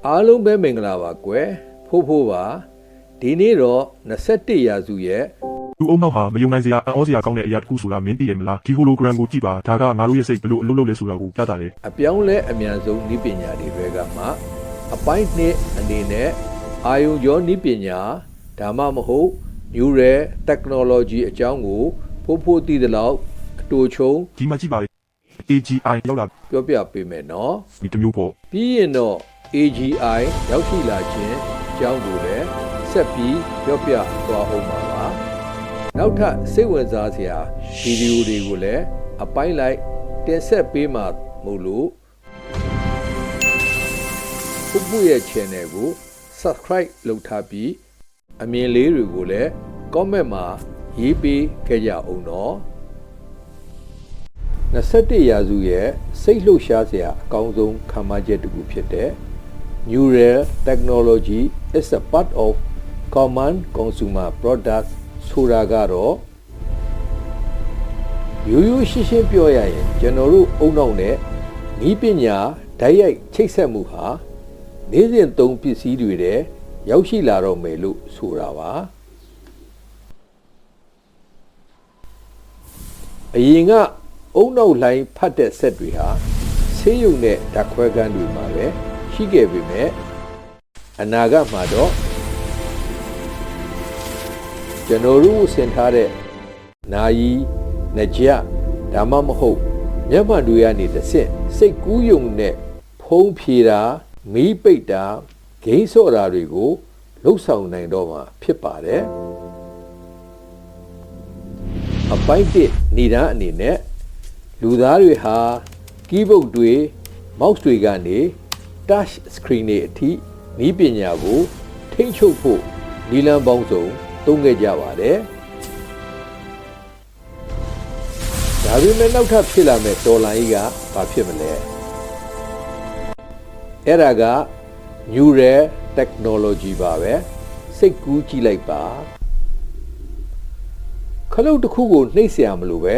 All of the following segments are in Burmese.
အားလုံးပဲမင်္ဂလာပါကွယ်ဖိုးပါဒီနေ့တော့21ရာစုရဲ့လူအုံနောက်ဟာမယုံနိုင်စရာအံ့ဩစရာကောင်းတဲ့အရာတစ်ခုဆိုတာမင်းသိရမလားဒီဟိုလိုဂရမ်ကိုကြည့်ပါဒါကငါတို့ရဲ့စိတ်ဘယ်လိုအလုပ်လုပ်လဲဆိုတာကိုပြတာလေအပြောင်းလဲအမြန်ဆုံးနည်းပညာတွေတွေကမှအပိုင်းနှစ်အနေနဲ့အာယုံရောနည်းပညာဒါမှမဟုတ် Neural Technology အကြောင်းကိုဖိုးသိတဲ့လောက်အတူချုံဒီမှာကြည့်ပါလေ AGI ရောက်လာပြောပြပေးမယ်နော်ဒီတစ်မျိုးပေါ့ပြီးရင်တော့ AGI ရောက်ရှိလာခြင်းအကြောင်းကိုလည်းဆက်ပြီးပြောပြသွားအောင်ပါနောက်ထပ်စိတ်ဝင်စားစရာဗီဒီယိုတွေကိုလည်းအပိုင်းလိုက်တင်ဆက်ပေးမှာမို့လို့ဖိုးရဲ့ channel ကို subscribe လုပ်ထားပြီးအမြင်လေးတွေကိုလည်း comment မှာရေးပေးခဲ့ကြအောင်နော်21ရာစုရဲ့စိတ်လှုပ်ရှားစရာအကောင်းဆုံးခံမှချက်တစ်ခုဖြစ်တဲ့ Neural Technology is a part of common consumer products ဆိုတာကတော့ရိုးရိုးရှင်းရှင်းပြောရရင်ကျွန်တော်တို့အုံနောက်နဲ့ဤပညာဓာတ်ရိုက်ချိတ်ဆက်မှုဟာနေ့စဉ်သုံးပစ္စည်းတွေတဲ့ရောက်ရှိလာတော့မယ်လို့ဆိုတာပါအရင်ကအုံနောက်လိုင်းဖတ်တဲ့ဆက်တွေဟာဆေးရုံနဲ့ဓာတ်ခွဲခန်းတွေမှာပဲရှိခဲ့ပေမဲ့အနာဂတ်မှာတော့ကျွန်တော်တို့ဆင်ထားတဲ့နာယီနှကြဒါမှမဟုတ်မျက်မှန်တွေကနေတစ်ဆင့်စိတ်ကူးယုံနဲ့ဖုံးဖြေတာမီးပိတ်တာဂိမ်းဆော့တာတွေကိုလှုပ်ဆောင်နိုင်တော့မှာဖြစ်ပါတယ်အပိုင်းတစ်နေတန်းအနေနဲ့လူသားတွေဟာ keyboard တွေ mouse တွေကနေ touch screen တွေအထိနည်းပညာကိုထိန်းချုပ်ဖို့နည်းလမ်းပေါင်းစုံသုံးခဲ့ကြပါတယ်ဒါပေမဲ့နောက်ထပ်ဖြစ်လာမဲ့တော်လိုင်းကြီးကဘာဖြစ်မလဲအဲ့ဒါက Neural Technology ပါပဲစိတ်ကူးကြည့်လိုက်ပါခလုတ်တစ်ခုကိုနှိပ်เสียမလို့ပဲ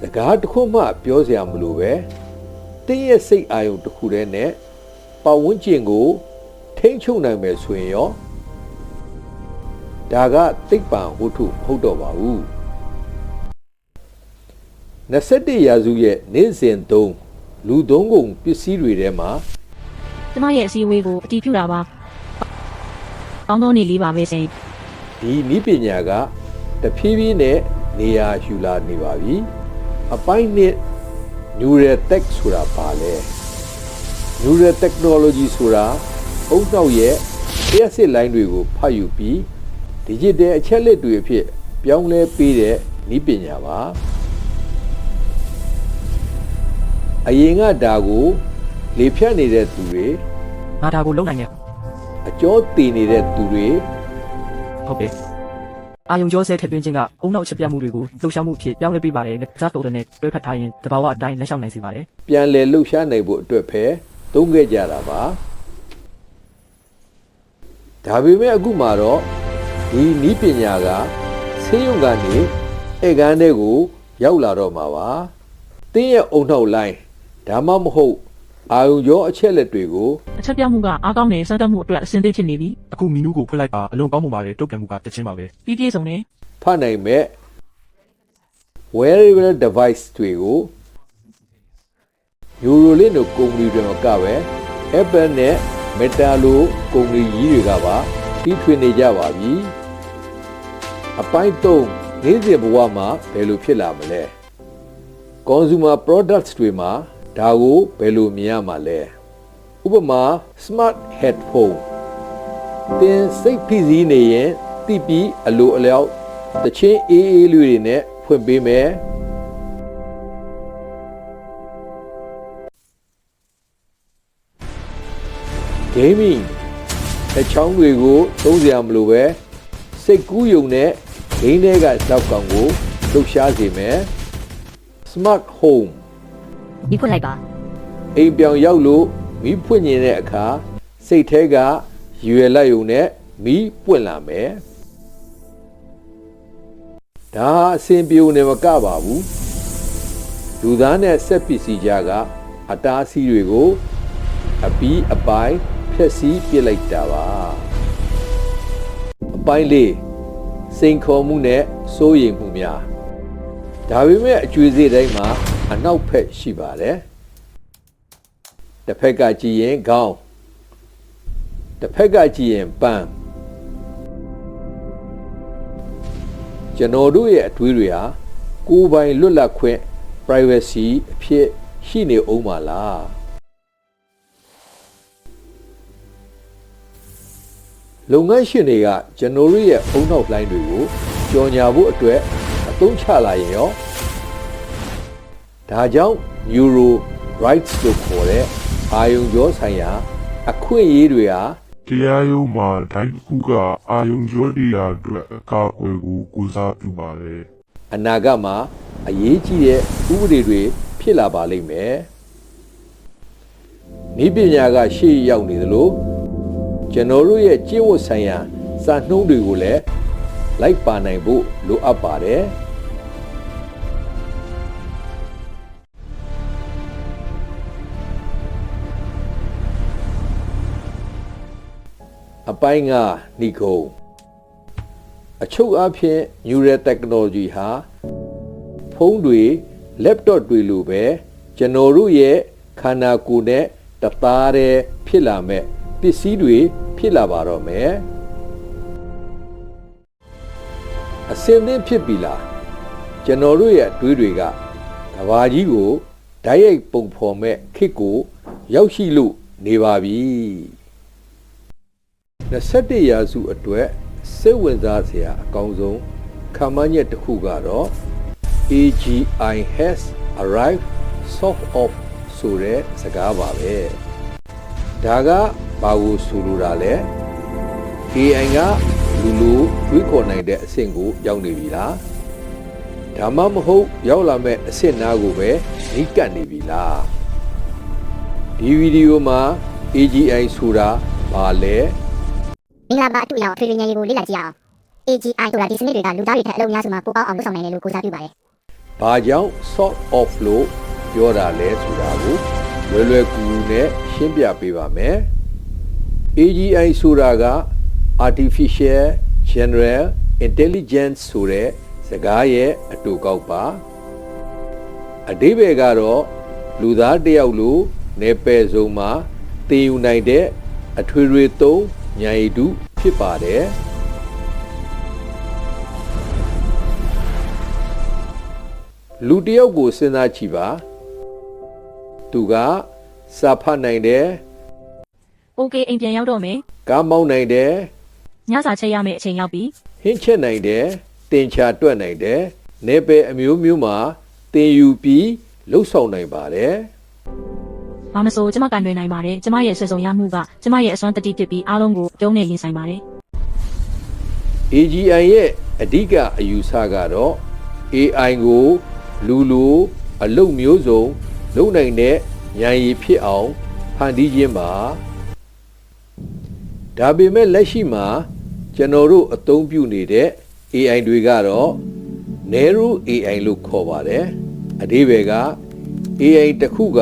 စကားတစ်ခုမှပြောเสียမလို့ပဲတင်းရဲ့စိတ်အာရုံတစ်ခုတည်းနဲ့ပတ်ဝန်းကျင်ကိုထိန်းချုပ်နိုင်မယ်ဆိုရင်ရောဒါကသိပ္ပံဝတ္ထုမဟုတ်တော့ပါဘူး21ရာစုရဲ့နေ့စဉ်သုံးလူသုံးကုန်ပစ္စည်းတွေထဲမှာကျမရဲ့အစည်းအဝေးကိုအတည်ပြုတာပါကောင်းသောနေ့လေးပါပဲရှင်ဒီနည်းပညာကတဖြည်းဖြည်းနဲ့နေရာယူလာနေပါပြီအပိုင်းနှစ် Neural Tech ဆိုတာပါလဲ Neural Technology ဆိုတာအုံနောက်ရဲ့လျှက်စစ်လိုင်းတွေကိုဖတ်ယူပြီး digital အချက်လက်တွေအဖြစ်ပြောင်းလဲပေးတဲ့နည်းပညာပါအရင်ကဒါကိုလေဖြတ်နေတဲ့သူတွေငါဒါကိုလုံနိုင်ရဲ့အကျော်တည်နေတဲ့သူတွေဟုတ်ပြီအာယုံကြောဆဲထပ်သွင်းခြင်းကအုံနောက်ချက်ပြတ်မှုတွေကိုလှုပ်ရှားမှုဖြစ်ပြောင်းလဲပေးပါတယ်လက်စားတော်တဲ့နဲ့တွဲဖက်ထားရင်တဘာဝအတိုင်းလက်လျှောက်နိုင်စေပါတယ်ပြန်လည်လှုပ်ရှားနိုင်ဖို့အတွက်ပဲသုံးခဲ့ကြတာပါဒါပေမဲ့အခုမှတော့ဒီနည်းပညာကဆေးရုံကနေဧကန်းတွေကိုရောက်လာတော့မှာပါတင်းရဲ့အုံနောက်လိုင်းဒါမှမဟုတ်အာယုံရောအချက်လက်တွေကိုအချက်ပြမှုကအားကောင်းတဲ့စမ်းသပ်မှုအတွက်အဆင်သင့်ဖြစ်နေပြီအခုမီနူးကိုဖွင့်လိုက်ပါအလွန်ကောင်းမှုပါတယ်တုတ်ပြန်မှုကတချင်းပါပဲပြီးပြည့်စုံတယ်ဖတ်နိုင်မဲ့ wearable device တွေကို Neuralink တို့ကုမ္ပဏီတွေမှာကပဲ Apple နဲ့ Meta လိုကုမ္ပဏီကြီးတွေကပါတီးထွင်နေကြပါပြီအပိုင်း3နေ့စဉ်ဘဝမှာဘယ်လိုဖြစ်လာမလဲ consumer products တွေမှာဒါကိုဘယ်လိုမြင်ရမှာလဲဥပမာ smart headphone သင်စိတ်ဖိစီးနေရင်တိပြီးအလိုအလျောက်တချင်းအေးအေးလေးတွေနဲ့ဖွင့်ပေးမယ်gaming အချောင်းတွေကိုသုံးစရာမလိုပဲစိတ်ကူးယုံတဲ့ဂိမ်းတွေကလောက်ကောင်ကိုလှုပ်ရှားစေမယ် smart home ဒီဖွင့်လိုက်ပါအိမ်ပြောင်ရောက်လို့မီးဖွင့်ញင်တဲ့အခါစိတ်ထဲကရွယ်လိုက်ုံနဲ့မီးပွင့်လာမယ်ဒါအစင်ပြုံနေမကပါဘူးလူသားနဲ့ဆက်ပစ္စည်းကြကအတားအဆီးတွေကိုအပီးအပိုင်းဖ ဖျက်ဆီးပစ်လိုက်တာပါအပိုင်းလေးစိန်ခေါ်မှုနဲ့စိုးရိမ်မှုများဒါပေမဲ့အကျွေးစေးတိုင်းမှာအနောက်ဖက်ရှိပါတယ်တစ်ဖက်ကကြည့်ရင်ခေါင်းတစ်ဖက်ကကြည့်ရင်ပန်းကျွန်တော်တို့ရဲ့အတွေးတွေဟာကိုယ်ပိုင်လွတ်လပ်ခွင့် privacy အဖြစ်ရှိနေအောင်မလားလုပ်ငန်းရှင်တွေကကျွန်တော်တို့ရဲ့အုံနောက်လိုင်းတွေကိုကြော်ညာဖို့အတွက်အသုံးချလာရင်ရောဒါကြောင့် neuro rights လို့ခေါ်တဲ့အာယုံကြောဆိုင်ရာအခွင့်အရေးတွေဟာ တရားရုံးမှာတိုင်းတစ်ခုကအာယုံကျော်တရားအတွက်အကာအကွယ်ကိုကူစားပြုပါတယ် အနာဂတ်မှာအရေးကြီးတဲ့ဥပဒေတွေဖြစ်လာပါလိမ့်မယ်။ဤပညာကရှေ့ရောက်နေသလိုကျွန်တော်တို့ရဲ့ကျင့်ဝတ်ဆိုင်ရာစာနှုန်းတွေကိုလည်းလိုက်ပါနိုင်ဖို့လိုအပ်ပါတယ်။အပိုင်းကနိဂုံးအချုပ်အဖြစ် neural technology ဟာဖုန်းတွေ laptop တွေလိုပဲကျွန်တော်တို့ရဲ့ခန္ဓာကိုယ်နဲ့တသားတည်းဖြစ်လာမဲ့ပစ္စည်းတွေဖြစ်လာပါတော့မယ်အစင်းသင်းဖြစ်ပြီလားကျွန်တော်တို့ရဲ့အတွေးတွေကကဘာကြီးကိုဓာတ်ရိုက်ပုံဖော်မဲ့ခေတ်ကိုရောက်ရှိလို့နေပါပြီ21ရာစုအတွက်စိတ်ဝင်စားစရာအကောင်းဆုံးခန့်မှန်းချက်တစ်ခုကတော့ AGI has arrived sort of ဆိုတဲ့စကားပါပဲဒါကဘာကိုဆိုလိုတာလဲ AI ကလူလိုတွေးခေါ်နိုင်တဲ့အဆင့်ကိုရောက်နေပြီလားဒါမှမဟုတ်ရောက်လာမဲ့အဆင့်နာကိုပဲနှိကပ်နေပြီလားဒီဗီဒီယိုမှာ AGI ဆိုတာဘာလဲမင်္ဂလာပါအတူအယောင်ထွေထွေဉာဏ်ရည်ကိုလေ့လာကြည့်ရအောင် AGI ဆိုတာဒီစနစ်တွေကလူသားတွေထက်အလုံးများစုမှာပိုပေါအောင်လုပ်ဆောင်နိုင်တယ်လို့ကိုးစားပြုပါတယ်။ဘာကြောင့် sort of လို့ပြောတာလဲဆိုတာကိုလွယ်လွယ်ကူကူနဲ့ရှင်းပြပေးပါမယ်။ AGI ဆိုတာက Artificial General Intelligence ဆိုတဲ့စကားရဲ့အတူကောက်ပါ။အဓိပ္ပာယ်ကတော့လူသားတစ်ယောက်လိုနယ်ပယ်စုံမှာသင်ယူနိုင်တဲ့အထွေထွေသုံးဉာဏ်ရည်တုဖြစ်ပါတယ်လူတယောက်ကိုစဉ်းစားကြည့်ပါသူကစာဖတ်နိုင်တယ် Okay အိမ်ပြန်ရောက်တော့မယ်ကားမောင်းနိုင်တယ် ညစာချက်ရမယ့်အချိန်ရောက်ပြီဟင်းချက်နိုင်တယ်တင်ချာတွက်နိုင်တယ်နယ်ပယ်အမျိုးမျိုးမှာတင်ယူပြီးလှုပ်ဆောင်နိုင်ပါတယ်ဘာမဆိုကျမကန်တွင်နိုင်ပါတယ်ကျမရဲ့ဆွေဆောင်ရမှုကကျမရဲ့အစွမ်းတတိဖြစ်ပြီးအားလုံးကိုတုံးနေရင်ဆိုင်ပါတယ် AGI ရဲ့အဓိကအယူဆကတော့ AI ကိုလူလိုအလုပ်မျိုးစုံလုပ်နိုင်တဲ့ဉာဏ်ရည်ဖြစ်အောင်ဖန်တီးခြင်းပါဒါပေမဲ့လက်ရှိမှာကျွန်တော်တို့အသုံးပြုနေတဲ့ AI တွေကတော့ narrow AI လို့ခေါ်ပါတယ်အဓိပ္ပာယ်က AI တစ်ခုက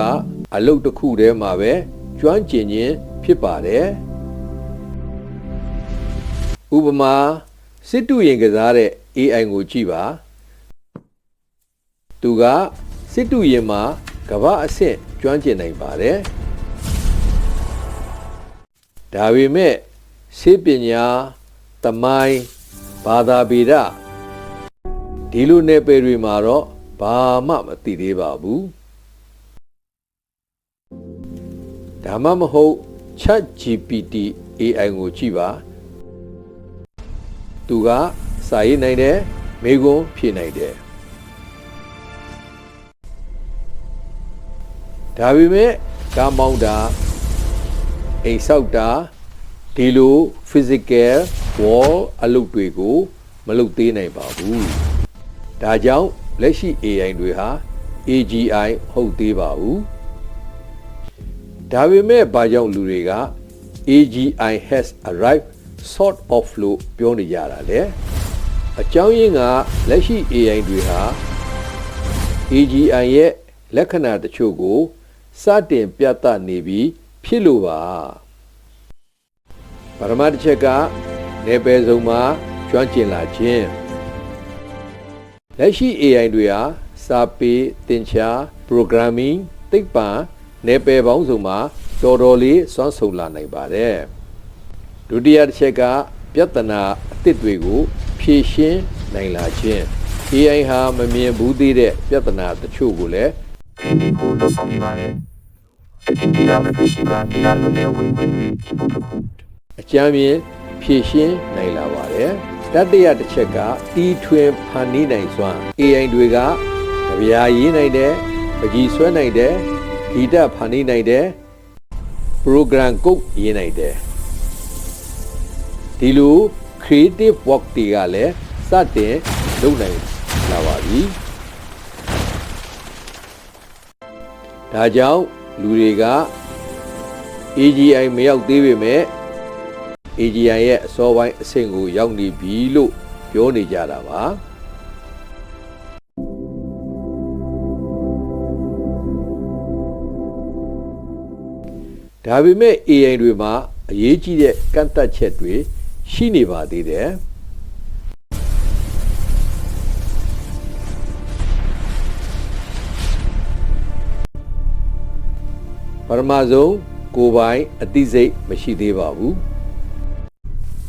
အလုပ်တစ်ခုတည်းမှာပဲကျွမ်းကျင်ခြင်းဖြစ်ပါတယ်ဥပမာစစ်တုရင်ကစားတဲ့ AI ကိုကြည့်ပါသူကစစ်တုရင်မှာကမ္ဘာအဆင့်ကျွမ်းကျင်နိုင်ပါတယ်ဒါပေမဲ့ဆေးပညာသမိုင်းဘာသာဗေဒဒီလိုနယ်ပယ်တွေမှာတော့ဘာမှမသိသေးပါဘူးဒါမှမဟုတ် ChatGPT AI ကိုကြည့်ပါသူကစာရေးနိုင်တယ်မေးခွန်းဖြေနိုင်တယ်ဒါပေမဲ့ကားမောင်းတာအိမ်ဆောက်တာဒီလို physical wall အလုပ်တွေကိုမလုပ်သေးနိုင်ပါဘူးဒါကြောင့်လက်ရှိ AI တွေဟာ AGI ဟုတ်သေးပါဘူးဒါပေမဲ့ဘာကြောင့်လူတွေက AGI has arrived sort of လို့ပြောနေကြတာလေအကြောင်းရင်းကလက်ရှိ AI တွေဟာ AGI ရဲ့လက္ခဏာတချို့ကိုစတင်ပြသနေပြီးဖြစ်လို့ပါ ပထမတစ်ချက်ကနေပယ်စုံမှာကျွမ်းကျင်လာခြင်းလက်ရှိ AI တွေဟာစာပေသင်ချာ programming သိပ္ပံနေပယ်ပေါင်းစုံမှာတော်တော်လေးစွမ်းဆောင်လာနိုင်ပါတယ်ဒုတိယတစ်ချက်ကပြဿနာအသစ်တွေကိုဖြေရှင်းနိုင်လာခြင်း AI ဟာမမြင်ဘူးသေးတဲ့ပြဿနာတချို့ကိုလည်းအကြမ်းမြင်ဖြေရှင်းနိုင်လာပါတယ်တတိယတစ်ချက်ကတီထွင်ဖန်တီးနိုင်စွမ်း AI တွေကကြပြာရေးနိုင်တယ်ပကြီးဆွဲနိုင်တယ်ဂီတဖန်တီးနိုင်တယ် program code ရေးနိုင်တယ်ဒီလို creative work တွေကလည်းစတင်လုပ်နိုင်လာပါပြီဒါကြောင့်လူတွေက AGI မရောက်သေးပေမဲ့ AGI ရဲ့အစောပိုင်းအဆင့်ကိုရောက်နေပြီလို့ပြောနေကြတာပါဒါပေမဲ့ AI တွေမှာအရေးကြီးတဲ့ကန့်သတ်ချက်တွေရှိနေပါသေးတယ်ပထမဆုံးကိုယ်ပိုင်အသိစိတ်မရှိသေးပါဘူး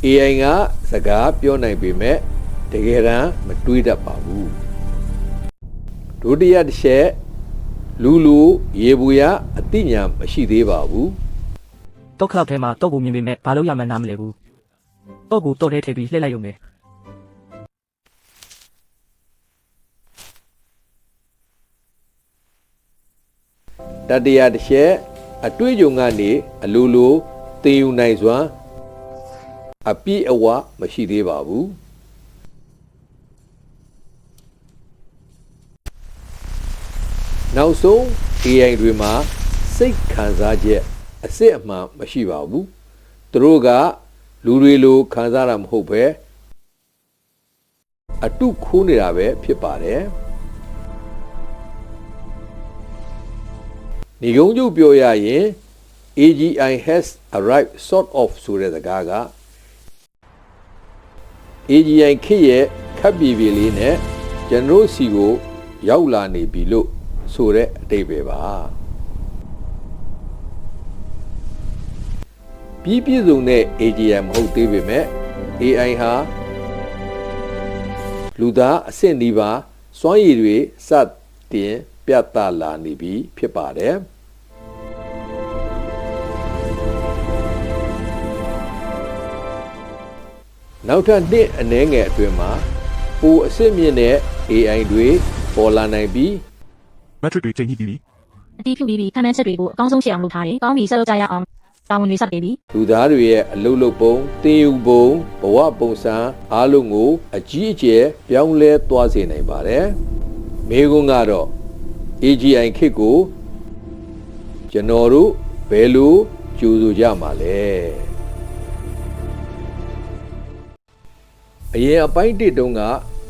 AI ကစကားပြောနိုင်ပေမဲ့တကယ်တမ်းမတွေးတတ်ပါဘူးဒုတိယတစ်ချက်လူရေဘူးရအသိဉာဏ်မရှိသေးပါဘူးတော့ခလောက်ထဲမှာတော့ကိုမြင်ပေမဲ့ဘာလို့ရမှန်းနားမလဲဘူးတော့ကိုတော့ထဲထည့်ပြီးလှည့်လိုက်ရုံပဲတတိယတစ်ချက်အတွေ့အကြုံကနေအလိုသင်ယူနိုင်စွမ်းအပြည့်အဝမရှိသေးပါဘူးနောက်ဆုံး AI တွေမှာစိတ်ခံစားချက်အစစ်အမှန်မရှိပါဘူးသူတို့ကလူတွေလိုခံစားတာမဟုတ်ပဲအတုခိုးနေတာပဲဖြစ်ပါတယ်ဒီကုန်းကျုပ်ပြောရရင် AGI has arrived sort of ဆိုတဲ့စကားက AGI ခေတ်ရဲ့ခပ်ပြေပြေလေးနဲ့ကျွန်တော်စီကိုရောက်လာနေပြီလို့ဆိုတဲ့အဓိပ္ပာယ်ပါပြည့်စုံတဲ့ AGI မဟုတ်သေးပေမဲ့ AI ဟာလူသားအဆင့်ဒီပါစွမ်းရည်တွေစတင်ပြသလာနေပြီဖြစ်ပါတယ်နောက်ထပ်နှစ်အနည်းငယ်အတွင်းမှာပိုအဆင့်မြင့်တဲ့ AI တွေပေါ်လာနိုင်ပြီး metric တွေချိန်ကြည့်ပြီး အတီးဖြူပြီးခံမှန်းချက်တွေကိုအကောင်းဆုံးဖြစ်အောင်လုပ်ထားတယ်ကောင်းပြီဆက်လုပ်ကြရအောင်တာဝန်တွေစတင်ပြီလူသားတွေရဲ့အလုပ်လုပ်ပုံတင်ယူပုံဘဝပုံစံအားလုံးကိုအကြီးအကျယ်ပြောင်းလဲသွားစေနိုင်ပါတယ်မိကုန်းကတော့ AGI ခေတ်ကိုကျွန်တော်တို့ဘယ်လိုကြိုးဆိုကြမှာလဲအရင်အပိုင်းတစ်တုန်းက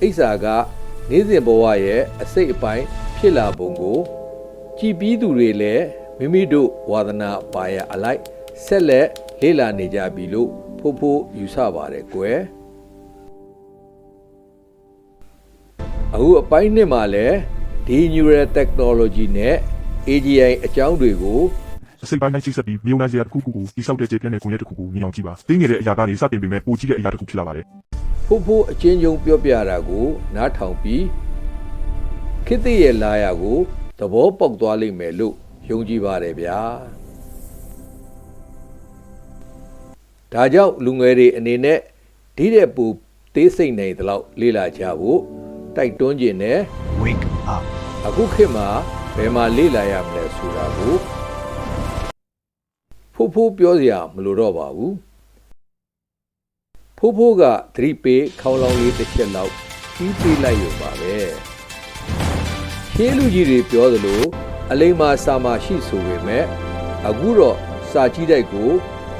အိဆာကနေ့စဉ်ဘဝရဲ့အစိတ်အပိုင်းဖြစ်လာပုံကိုကြည်ပြီးသူတွေလည်းမိမိတို့ဝါသနာပါရအလိုက်ဆက်လက်လေ့လာနေကြပြီလို့ဖို့ယူဆပါတယ်ကွယ်အခုအပိုင်းနှစ်မှာလည်းဒီ neural technology နဲ့ AGI အကြောင်းတွေကို အစိပ်ပိုင်းတိုင်းချိတ်ဆက်ပြီးမြို့နယ်စရာတစ်ခုခုကိုတိစောက်တဲ့ကျေပြန့်တဲ့ကွန်ရက်တစ်ခုကိုမြင်အောင်ကြည့်ပါတင်းငယ်တဲ့အရာကနေစတင်ပေမဲ့ပိုကြီးတဲ့အရာတစ်ခုဖြစ်လာပါတယ်ဖို့အချင်းချင်းပြောပြတာကိုနားထောင်ပြီးခေတ်သစ်ရဲ့လာရကိုသဘောပေါက်သွားလိမ့်မယ်လို့ယုံကြည်ပါတယ်ဗျာဒါကြောင့်လူငယ်တွေအနေနဲ့ဒီတဲ့ပူသေးစိတ်နိုင်သလောက်လေ့လာကြဖို့တိုက်တွန်းခြင်းနဲ့ wake up အခုခေတ်မှာဘယ်မှာလေ့လာရမလဲဆိုတာကိုဖို့ပြောစရာမလိုတော့ပါဘူးဖို့ကသတိပေးခေါင်းလောင်းလေးတစ်ချက်လောက်ပြီးပေးလိုက်ရုံပါပဲရှင်းလူကြီးတွေပြောသလိုအလိမ္မာစာမရှိဆိုပေမဲ့အခုတော့စာကြည့်တိုက်ကို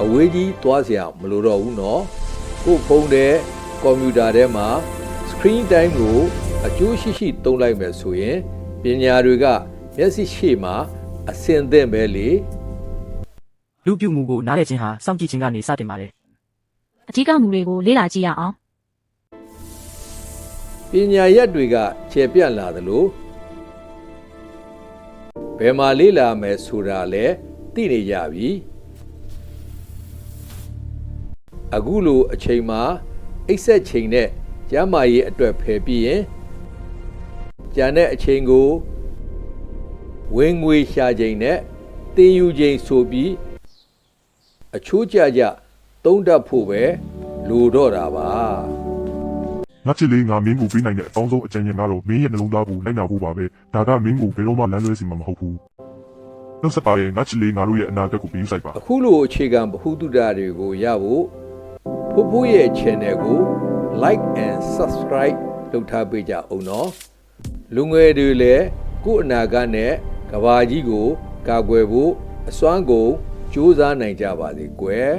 အဝေးကြီးသွားစရာမလိုတော့ဘူးเนาะကို့ဖုန်းထဲကွန်ပျူတာထဲမှာ screen time ကိုအကျိုးရှိသုံးလိုက်မယ်ဆိုရင်ပညာတွေကမျက်စိရှေ့မှာအစင်သင့်ပဲလေလူပြုမှုကိုနားလည်ခြင်းဟာစောင့်ကြည့်ခြင်းကနေစတင်ပါတယ် အဓိကမူတွေကိုလေ့လာကြည့်ရအောင် ပညာရက်တွေကခြေပြန့်လာသလိုဘယ်မှာလေ့လာမယ်ဆိုတာလည်းသိနေကြပြီအခုလိုအချိန်မှာအိပ်ဆက်ချိန်နဲ့ကျန်းမာရေးအတွက်ဖယ်ပြီးရင်ကျန်တဲ့အချိန်ကိုဝင်ငွေရှာချိန်နဲ့တင်ယူချိန်ဆိုပြီးအချိုးကျကျသုံးတတ်ဖို့ပဲလိုတော့တာပါ ငါချစ်လေးငါမင်းကိုပေးနိုင်တဲ့အကောင်းဆုံးအကြံဉာဏ်ကတော့မင်းရဲ့နှလုံးသားကိုလိုက်နာဖို့ပါပဲဒါကမင်းကိုဘယ်တော့မှလမ်းလွဲစေမှာမဟုတ်ဘူးနှုတ်ဆက်ပါရဲ့ငါချစ်လေးငါတို့ရဲ့အနာဂတ်ကိုပြီးဆိုင်ပါ အခုလိုအခြေခံဗဟုသုတတွေကိုရဖို့ဖိုးဖိုးရဲ့ channel ကို like and subscribe လုပ်ထားပေးကြအောင်နော်လူငယ်တွေလည်းကိုယ့်အနာဂတ်နဲ့ကဘာကြီးကိုကာကွယ်ဖို့အစွမ်းကုန်စူးစမ်းနိုင်ကြပါစေကွယ်